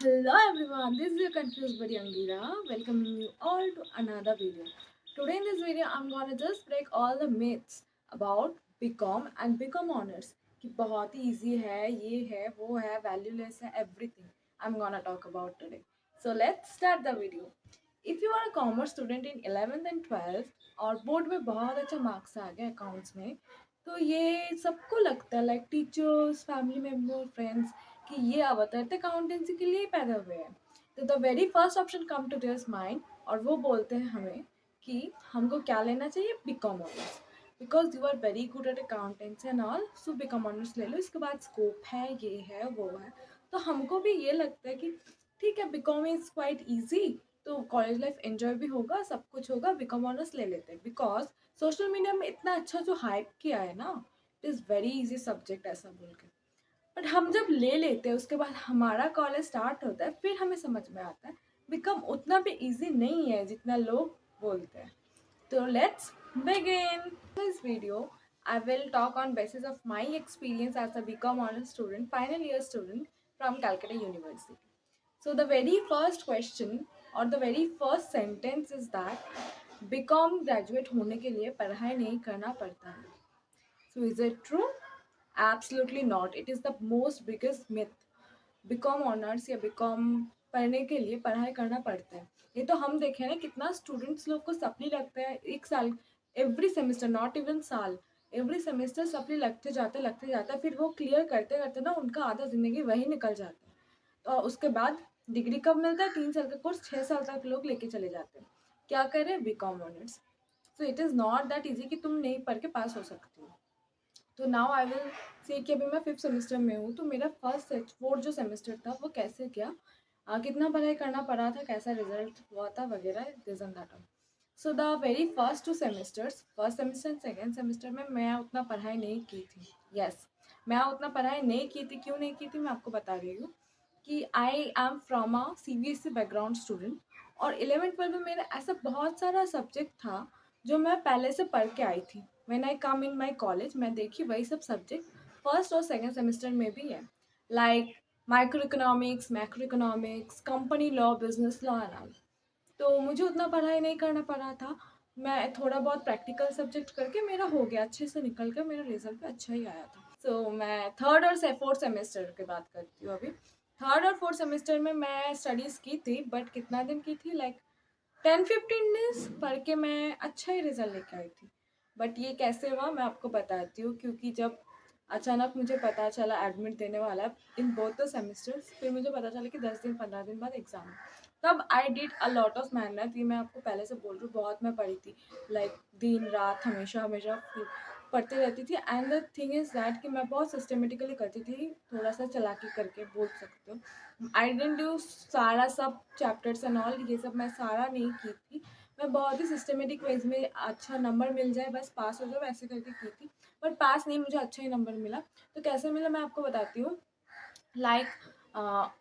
Hello everyone, this is your confused buddy Angira, welcoming you all to another video. Today in this video, I'm gonna just break all the myths about BCom and BCom honors. कि बहुत ही easy है, ये है, वो है, valueless है, everything. I'm gonna talk about today. So let's start the video. If you are a commerce student in 11th and 12th और board में बहुत अच्छा मार्क्स आ गया अकाउंट्स में, तो ये सबको लगता है like teachers, family member, friends कि ये अवतरते अकाउंटेंसी के लिए ही पैदा हुए हैं. तो the very first option come to their mind और वो बोलते हैं हमें कि हमको क्या लेना चाहिए, BCom honours, because you are very good at accountancy and all, so BCom honours ले लो, इसके बाद स्कोप है, ये है, वो है. तो हमको भी ये लगता है कि ठीक है, बीकॉम इज़ क्वाइट ईजी, तो कॉलेज लाइफ एंजॉय भी होगा, सब कुछ होगा, बीकॉम ऑनर्स ले लेते हैं. बिकॉज सोशल मीडिया में इतना अच्छा जो हाइप किया है ना, it is very easy subject ऐसा बोल के. बट हम जब ले लेते हैं उसके बाद हमारा कॉलेज स्टार्ट होता है, फिर हमें समझ में आता है बीकॉम उतना भी इजी नहीं है जितना लोग बोलते हैं. तो let's begin this video. I will talk on basis of my experience as a BCom honors student, final year student from Calcutta University. So the very first question or the very first sentence is that BCom graduate होने के लिए पढ़ाई नहीं करना पड़ता है. So is it true? Absolutely not. It is the most biggest myth. BCom honours या BCom पढ़ने के लिए पढ़ाई करना पड़ता है. ये तो हम देखें ना, कितना स्टूडेंट्स लोग को सप्ली लगता है एक साल, एवरी सेमेस्टर, नॉट इवन साल, एवरी सेमेस्टर सप्ली लगते जाते, फिर वो क्लियर करते करते ना उनका आधा ज़िंदगी वही निकल जाता है. तो उसके बाद डिग्री कब मिलता है, 3 साल का कोर्स 6 साल तक लोग लेके चले जाते हैं. क्या करें, BCom honours. So it is not that easy कि तुम नहीं पढ़ के पास हो सकती हो. तो नाउ आई विल से कि अभी मैं 5th सेमेस्टर में हूँ, तो मेरा फोर्थ जो सेमेस्टर था वो कैसे गया, कितना पढ़ाई करना पड़ा था, कैसा रिजल्ट हुआ था वगैरह, this and that. So the very first 2 semesters, first semester and second semester में मैं उतना पढ़ाई नहीं की थी. यस, मैं उतना पढ़ाई नहीं की थी. क्यों नहीं की थी मैं आपको बता रही हूँ कि I am from a CBSE background student, और 11th 12th में मेरा ऐसा बहुत सारा सब्जेक्ट था जो मैं पहले से पढ़ के आई थी. When I come in my college, मैं देखी वही सब सब्जेक्ट फर्स्ट और सेकंड सेमेस्टर में भी है, like micro economics, macro economics, company law, business law and all. तो मुझे उतना पढ़ाई नहीं करना पड़ा था. मैं थोड़ा बहुत प्रैक्टिकल सब्जेक्ट करके मेरा हो गया, अच्छे से निकल कर मेरा रिजल्ट भी अच्छा ही आया था. सो मैं थर्ड और फोर्थ सेमेस्टर की बात करती हूँ अभी. थर्ड और फोर्थ सेमेस्टर में मैं स्टडीज़ की थी, बट कितना दिन की थी, लाइक 10-15 डेज पढ़ के मैं अच्छा ही रिजल्ट लेके आई थी. बट ये कैसे हुआ मैं आपको बताती हूँ, क्योंकि जब अचानक मुझे पता चला एडमिट देने वाला है इन बोथ द सेमेस्टर्स, फिर मुझे पता चला कि 10 दिन 15 दिन बाद एग्ज़ाम है. तब I did a lot of मेहनत, ये मैं आपको पहले से बोल रही हूँ, बहुत मैं पढ़ी थी, लाइक दिन रात हमेशा हमेशा पढ़ती रहती थी. And the thing is that कि मैं बहुत सिस्टमेटिकली करती थी, थोड़ा सा चालाकी करके बोल सकते हो. आई डेंट डू सारा सब चैप्टर्स एंड ऑल, ये सब मैं सारा नहीं की थी. मैं बहुत ही सिस्टमेटिक वेज में अच्छा नंबर मिल जाए बस पास हो जाए ऐसे करके की थी. बट पास नहीं, मुझे अच्छा ही नंबर मिला. तो कैसे मिला मैं आपको बताती हूँ. Like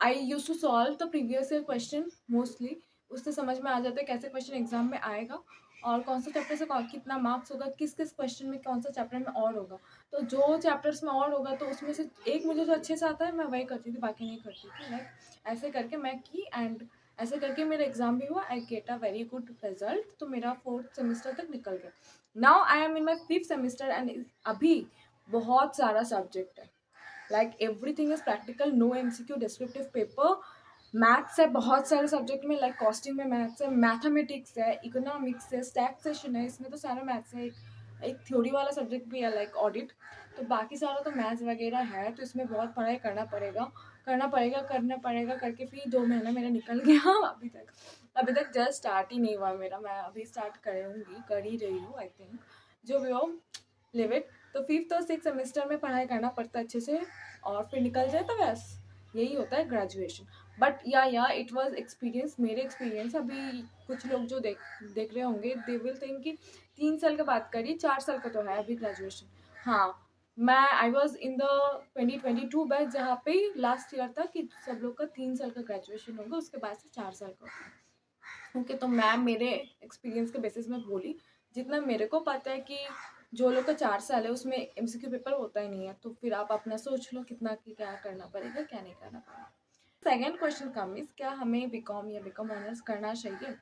I use to solve the previous year question mostly. उससे समझ में आ जाता है कैसे क्वेश्चन एग्जाम में आएगा और कौन सा चैप्टर से कितना मार्क्स होगा, किस किस क्वेश्चन में कौन सा चैप्टर में और होगा. तो जो चैप्टर्स में और होगा तो उसमें से एक मुझे जो अच्छे से आता है मैं वही करती थी, बाकी नहीं करती थी. लाइक ऐसे करके मैं की एंड ऐसे करके मेरा एग्जाम भी हुआ. I get a very good result. तो मेरा फोर्थ सेमेस्टर तक निकल गया. Now I am in my 5th semester and अभी बहुत सारा सब्जेक्ट है, like everything is practical, no MCQ, descriptive paper, maths है बहुत सारे सब्जेक्ट में, लाइक कॉस्टिंग में मैथ्स है, मैथमेटिक्स है, इकोनॉमिक्स है, टैक्सेशन है, इसमें तो सारा मैथ्स है. एक थ्योरी वाला सब्जेक्ट भी है लाइक ऑडिट. तो बाकी सारा तो मैथ्स वगैरह है. तो इसमें बहुत पढ़ाई करना पड़ेगा करके फिर 2 महीना मेरा निकल गया. अभी तक जस्ट स्टार्ट ही नहीं हुआ मेरा. मैं अभी स्टार्ट कर ही रही हूँ आई थिंक, जो भी हो लिव इट. तो 5th और 6th सेमेस्टर में पढ़ाई करना पड़ता है अच्छे से और फिर निकल जाए तो बस यही होता है ग्रेजुएशन. बट या इट वाज एक्सपीरियंस, मेरे एक्सपीरियंस. अभी कुछ लोग जो देख रहे होंगे दे विल थिंक कि 3 साल का बात करी, 4 साल का तो है अभी ग्रेजुएशन. हाँ, मैं I was in the 2022 batch, जहाँ पे लास्ट ईयर था कि सब लोग का 3 साल का ग्रेजुएशन होगा, उसके बाद से 4 साल का होगा. ओके, तो मैं मेरे एक्सपीरियंस के बेसिस में बोली जितना मेरे को पता है कि जो लोग का 4 साल है उसमें MCQ पेपर होता ही नहीं है. तो फिर आप अपना सोच लो कितना कि क्या करना पड़ेगा क्या नहीं करना पड़ेगा. सेकंड क्वेश्चन कम इज, क्या हमें बीकॉम या बीकॉम ऑनर्स करना चाहिए?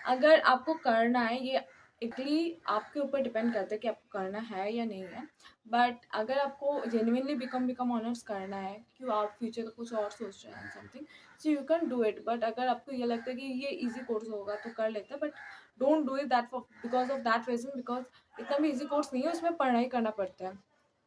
अगर आपको करना है, ये एक्चुअली आपके ऊपर डिपेंड करता है कि आपको करना है या नहीं है। बट अगर आपको जेन्युइनली बीकॉम ऑनर्स करना है, क्यों आप फ्यूचर का कुछ और सोच रहे हैं something, so you can do it. But अगर आपको ये लगता है कि ये इजी कोर्स होगा तो कर लेते हैं, but don't do it that because of that reason, because इतना भी इजी कोर्स नहीं है, उसमें पढ़ाई करना पड़ता है।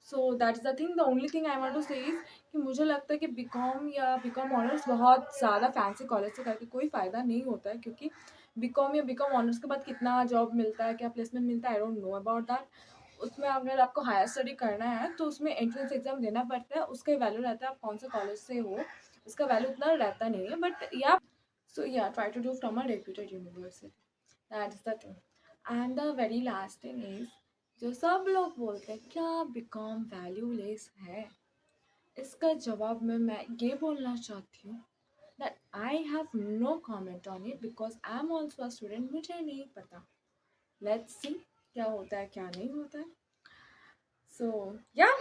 So that is the thing, the only thing I want to say is कि मुझे लगता है कि बीकॉम या बीकॉम ऑनर्स बहुत ज़्यादा फैंसी कॉलेज से करके कोई फ़ायदा नहीं होता है, क्योंकि बीकॉम या बीकॉम ऑनर्स के बाद कितना जॉब मिलता है, क्या प्लेसमेंट मिलता है, I don't know about that. उसमें अगर आपको हायर स्टडी करना है तो उसमें एंट्रेंस एग्जाम देना पड़ता है, उसका वैल्यू रहता है आप कौन से कॉलेज से हो, उसका वैल्यू उतना रहता नहीं है। बट या सो या try to do from a reputed university, that is the thing. And the very last thing is, जो सब लोग बोलते हैं क्या बीकॉम वैल्यूलेस है, इसका जवाब में मैं ये बोलना चाहती हूँ that I have no comment on it because I'm also a student, मुझे नहीं पता। Let's see क्या होता है क्या नहीं होता है। So yeah,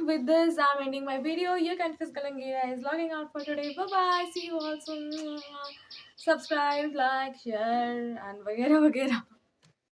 with this I'm ending my video. Your Confused Kalangira is logging out for today. Bye bye, see you all soon. Subscribe, like, share and वगैरह वगैरह।